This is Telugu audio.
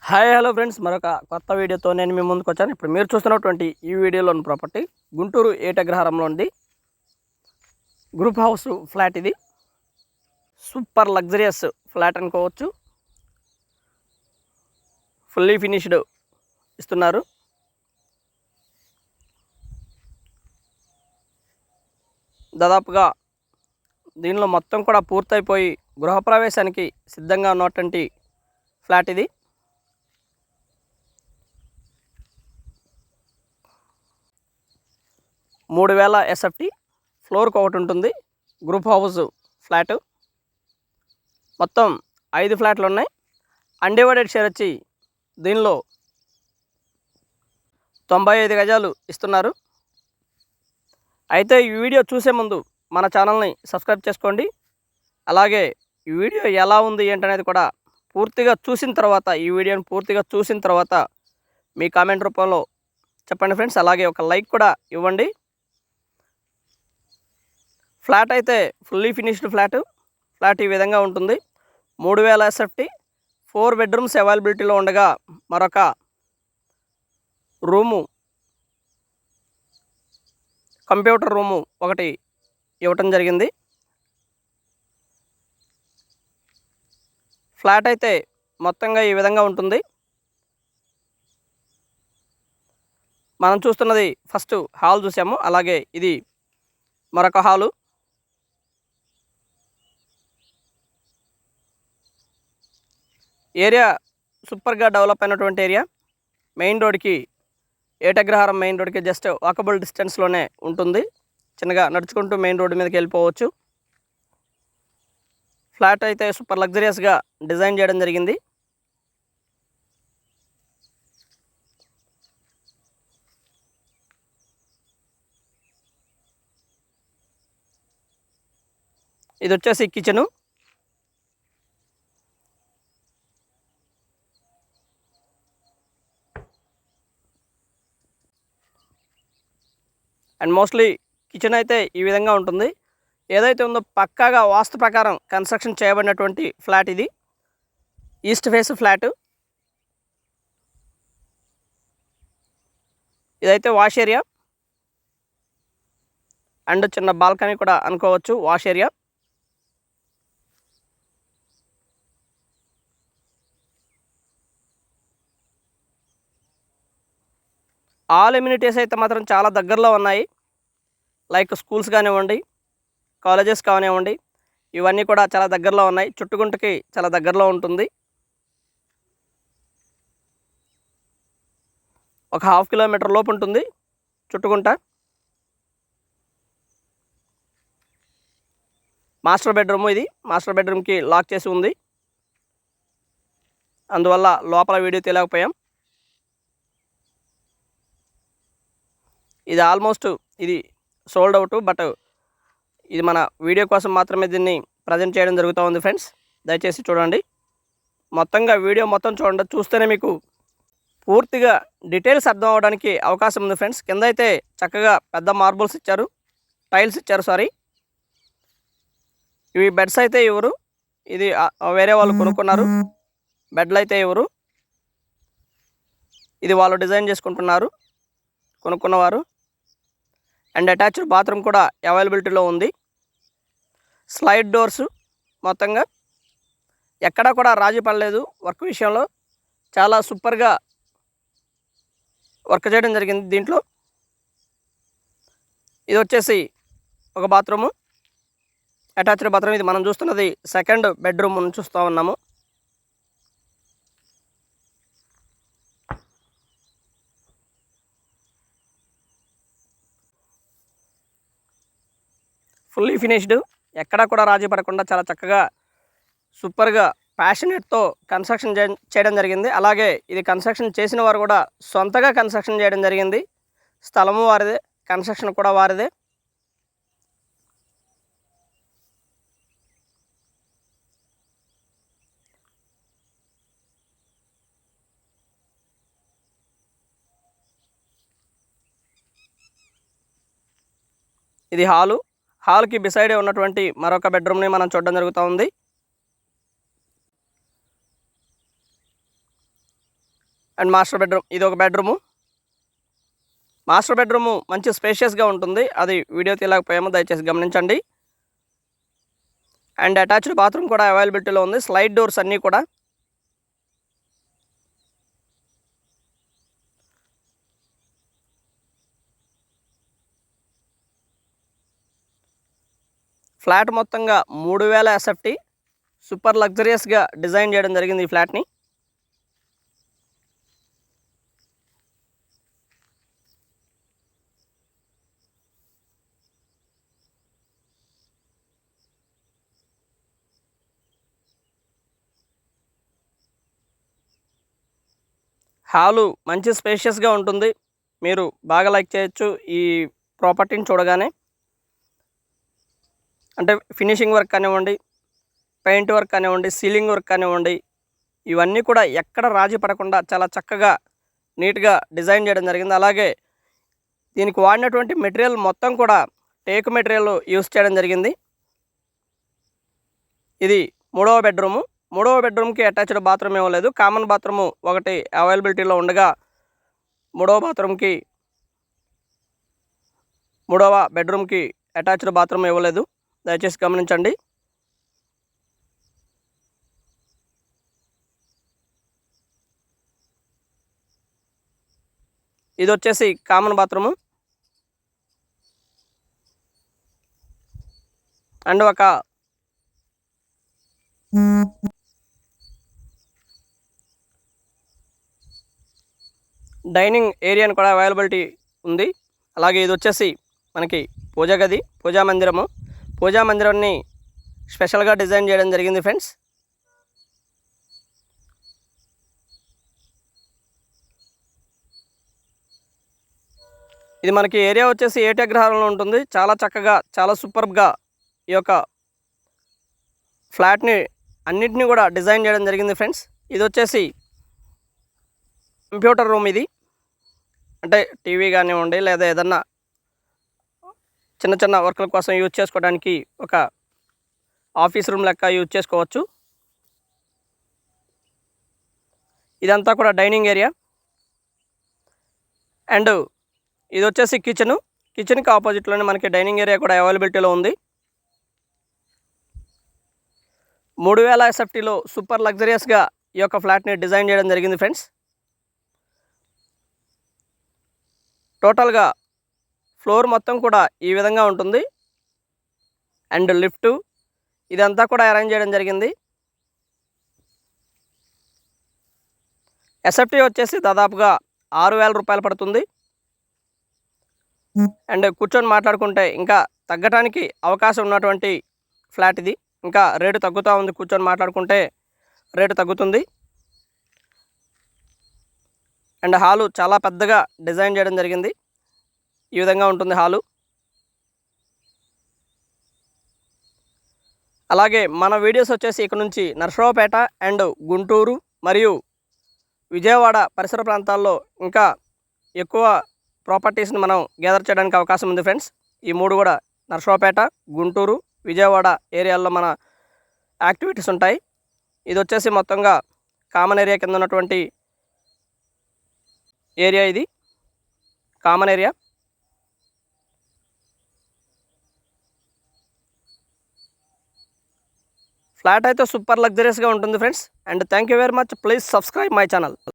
హాయ్ హలో ఫ్రెండ్స్, మరొక కొత్త వీడియోతో నేను మీ ముందుకు వచ్చాను. ఇప్పుడు మీరు చూస్తున్నటువంటి ఈ వీడియోలోని ప్రాపర్టీ గుంటూరు ఏటగ్రహారంలో ఉంది. Group house flat. ఇది సూపర్ లగ్జరియస్ ఫ్లాట్ అనుకోవచ్చు. ఫుల్లీ ఫినిష్డ్ ఇస్తున్నారు. దాదాపుగా దీనిలో మొత్తం కూడా పూర్తయిపోయి గృహప్రవేశానికి సిద్ధంగా ఉన్నటువంటి ఫ్లాట్ ఇది. మూడు వేల ఎస్ఎఫ్టీ ఫ్లోర్కి ఒకటి ఉంటుంది. Group house flat. మొత్తం 5 ఫ్లాట్లు ఉన్నాయి. అన్డివైడెడ్ షేర్ వచ్చి దీనిలో 95 గజాలు ఇస్తున్నారు. అయితే ఈ వీడియో చూసే ముందు మన ఛానల్ని సబ్స్క్రైబ్ చేసుకోండి. అలాగే ఈ వీడియో ఎలా ఉంది ఏంటనేది కూడా పూర్తిగా చూసిన తర్వాత, ఈ వీడియోని పూర్తిగా చూసిన తర్వాత మీ కామెంట్ రూపంలో చెప్పండి ఫ్రెండ్స్. అలాగే ఒక లైక్ కూడా ఇవ్వండి. ఫ్లాట్ అయితే ఫుల్లీ ఫినిష్డ్ ఫ్లాట్ ఈ విధంగా ఉంటుంది. 3000 ఎస్ఎఫ్టీ, 4 బెడ్రూమ్స్ అవైలబిలిటీలో ఉండగా మరొక రూము, కంప్యూటర్ రూము ఒకటి ఇవ్వటం జరిగింది. ఫ్లాట్ అయితే మొత్తంగా ఈ విధంగా ఉంటుంది. మనం చూస్తున్నది ఫస్ట్ హాల్ చూసాము. అలాగే ఇది మరొక హాలు. ఏరియా సూపర్గా డెవలప్ అయినటువంటి ఏరియా. మెయిన్ రోడ్కి, ఏటగ్రహారం మెయిన్ రోడ్కి జస్ట్ వాకబుల్ డిస్టెన్స్లోనే ఉంటుంది. చిన్నగా నడుచుకుంటూ మెయిన్ రోడ్డు మీదకి వెళ్ళిపోవచ్చు. ఫ్లాట్ అయితే సూపర్ లగ్జరియస్గా డిజైన్ చేయడం జరిగింది. ఇది వచ్చేసి కిచెను. అండ్ మోస్ట్లీ కిచెన్ అయితే ఈ విధంగా ఉంటుంది. ఏదైతే ఉందో పక్కాగా వాస్తు ప్రకారం కన్స్ట్రక్షన్ చేయబడినటువంటి ఫ్లాట్ ఇది. East face flat. ఇదైతే వాష్ ఏరియా అండ్ చిన్న బాల్కనీ కూడా అనుకోవచ్చు. Wash area. ఆల్ ఎమ్యూనిటీస్ అయితే మాత్రం చాలా దగ్గరలో ఉన్నాయి. లైక్ స్కూల్స్ కానివ్వండి, కాలేజెస్ కానివ్వండి, ఇవన్నీ కూడా చాలా దగ్గరలో ఉన్నాయి. చుట్టుగుంటకి చాలా దగ్గరలో ఉంటుంది. ఒక 1/2 కిలోమీటర్ లోపు ఉంటుంది చుట్టుగుంట. మాస్టర్ బెడ్రూమ్ ఇది. మాస్టర్ బెడ్రూమ్కి లాక్ చేసి ఉంది. అందువల్ల లోపల వీడియో తీయలేకపోయాం. ఇది ఆల్మోస్ట్ ఇది సోల్డ్ అవుట్. బట్ ఇది మన వీడియో కోసం మాత్రమే దీన్ని ప్రజెంట్ చేయడం జరుగుతూ ఉంది ఫ్రెండ్స్. దయచేసి చూడండి. మొత్తంగా వీడియో మొత్తం చూడండి. చూస్తేనే మీకు పూర్తిగా డీటెయిల్స్ అర్థం అవ్వడానికి అవకాశం ఉంది ఫ్రెండ్స్. కింద అయితే చక్కగా పెద్ద మార్బుల్స్ ఇచ్చారు, టైల్స్ ఇచ్చారు. సారీ, ఇవి బెడ్స్ అయితే ఇవ్వరు. ఇది వేరే వాళ్ళు కొనుక్కున్నారు. బెడ్లు అయితే ఇవ్వరు. ఇది వాళ్ళు డిజైన్ చేసుకుంటున్నారు, కొనుక్కున్నవారు. అండ్ అటాచ్డ్ బాత్రూమ్ కూడా అవైలబిలిటీలో ఉంది. Slide doors. మొత్తంగా ఎక్కడా కూడా రాజీ పడలేదు వర్క్ విషయంలో. చాలా సూపర్గా వర్క్ చేయడం జరిగింది దీంట్లో. ఇది వచ్చేసి ఒక బాత్రూము, అటాచ్డ్ బాత్రూమ్. ఇది మనం చూస్తున్నది సెకండ్ బెడ్రూమ్ చూస్తూ ఉన్నాము. ఫుల్లీ ఫినిష్డ్, ఎక్కడా కూడా రాజీ పడకుండా చాలా చక్కగా సూపర్గా ప్యాషనేట్తో కన్స్ట్రక్షన్ చేయడం జరిగింది. అలాగే ఇది కన్స్ట్రక్షన్ చేసిన వారు కూడా సొంతగా కన్స్ట్రక్షన్ చేయడం జరిగింది. స్థలము వారిదే, కన్స్ట్రక్షన్ కూడా వారిదే. ఇది హాలు. హాల్కి బిసైడే ఉన్నటువంటి మరొక బెడ్రూమ్ని మనం చూడడం జరుగుతూ ఉంది. అండ్ మాస్టర్ బెడ్రూమ్, ఇది ఒక బెడ్రూము. మాస్టర్ బెడ్రూము మంచి స్పేషియస్గా ఉంటుంది, అది వీడియో తీయలేకపోయాము, దయచేసి గమనించండి. అండ్ అటాచ్డ్ బాత్రూమ్ కూడా అవైలబిలిటీలో ఉంది. స్లైడ్ డోర్స్ అన్నీ కూడా. ఫ్లాట్ మొత్తంగా 3000 ఎస్ఎఫ్టీ సూపర్ లగ్జరియస్గా డిజైన్ చేయడం జరిగింది ఈ ఫ్లాట్ని. హాలు మంచి స్పేషియస్గా ఉంటుంది, మీరు బాగా లైక్ చేయొచ్చు ఈ ప్రాపర్టీని చూడగానే. అంటే ఫినిషింగ్ వర్క్ కానివ్వండి, పెయింట్ వర్క్ కానివ్వండి, సీలింగ్ వర్క్ కానివ్వండి, ఇవన్నీ కూడా ఎక్కడ రాజీ పడకుండా చాలా చక్కగా నీట్గా డిజైన్ చేయడం జరిగింది. అలాగే దీనికి వాడినటువంటి మెటీరియల్ మొత్తం కూడా టేకు మెటీరియల్ యూస్ చేయడం జరిగింది. ఇది 3వ బెడ్రూము. 3వ బెడ్రూమ్కి అటాచ్డ్ బాత్రూమ్ ఏమో లేదు, కామన్ బాత్రూము ఒకటి అవైలబిలిటీలో ఉండగా 3వ బెడ్రూమ్కి అటాచ్డ్ బాత్రూమ్ ఇవ్వలేదు, దయచేసి గమనించండి. ఇది వచ్చేసి కామన్ బాత్రూము. అండ్ ఒక డైనింగ్ ఏరియాని కూడా అవైలబిలిటీ ఉంది. అలాగే ఇది వచ్చేసి మనకి పూజా గది, పూజా మందిరము. పూజా మందిరాన్ని స్పెషల్గా డిజైన్ చేయడం జరిగింది ఫ్రెండ్స్. ఇది మనకి ఏరియా వచ్చేసి 7 ఎకరాలలో ఉంటుంది. చాలా చక్కగా, చాలా సూపర్గా ఈ యొక్క ఫ్లాట్ని అన్నిటినీ కూడా డిజైన్ చేయడం జరిగింది ఫ్రెండ్స్. ఇది వచ్చేసి కంప్యూటర్ రూమ్. ఇది అంటే టీవీ కానివ్వండి, లేదా ఏదన్నా చిన్న చిన్న వర్కుల కోసం యూజ్ చేసుకోవడానికి ఒక ఆఫీస్ రూమ్ లెక్క యూజ్ చేసుకోవచ్చు. ఇదంతా కూడా డైనింగ్ ఏరియా. అండ్ ఇది వచ్చేసి కిచెన్కి ఆపోజిట్లోనే మనకి డైనింగ్ ఏరియా కూడా అవైలబిలిటీలో ఉంది. 3000 ఎస్ఎఫ్టీలో సూపర్ లగ్జరియస్గా ఈ యొక్క ఫ్లాట్ని డిజైన్ చేయడం జరిగింది ఫ్రెండ్స్. టోటల్గా ఫ్లోర్ మొత్తం కూడా ఈ విధంగా ఉంటుంది. అండ్ లిఫ్ట్ ఇదంతా కూడా అరేంజ్ చేయడం జరిగింది. ఎస్ఎఫ్టీ వచ్చేసి దాదాపుగా 6000 రూపాయలు పడుతుంది. అండ్ కూర్చొని మాట్లాడుకుంటే ఇంకా తగ్గటానికి అవకాశం ఉన్నటువంటి ఫ్లాట్ ఇది. ఇంకా రేటు తగ్గుతూ ఉంది, కూర్చొని మాట్లాడుకుంటే రేటు తగ్గుతుంది. అండ్ హాలు చాలా పెద్దగా డిజైన్ చేయడం జరిగింది. ఈ విధంగా ఉంటుంది హాలు. అలాగే మన వీడియోస్ వచ్చేసి ఇక్కడ నుంచి నర్సరావుపేట అండ్ గుంటూరు మరియు విజయవాడ పరిసర ప్రాంతాల్లో ఇంకా ఎక్కువ ప్రాపర్టీస్ని మనం గ్యాదర్ చేయడానికి అవకాశం ఉంది ఫ్రెండ్స్. ఈ 3 కూడా నర్సరావుపేట, గుంటూరు, విజయవాడ ఏరియాల్లో మన యాక్టివిటీస్ ఉంటాయి. ఇది వచ్చేసి మొత్తంగా కామన్ ఏరియా కింద ఉన్నటువంటి ఏరియా. ఇది కామన్ ఏరియా. ఫ్లాట్ అయితే సూపర్ లగ్జరియస్గా ఉంటుంది friends. And thank you very much. Please subscribe my channel.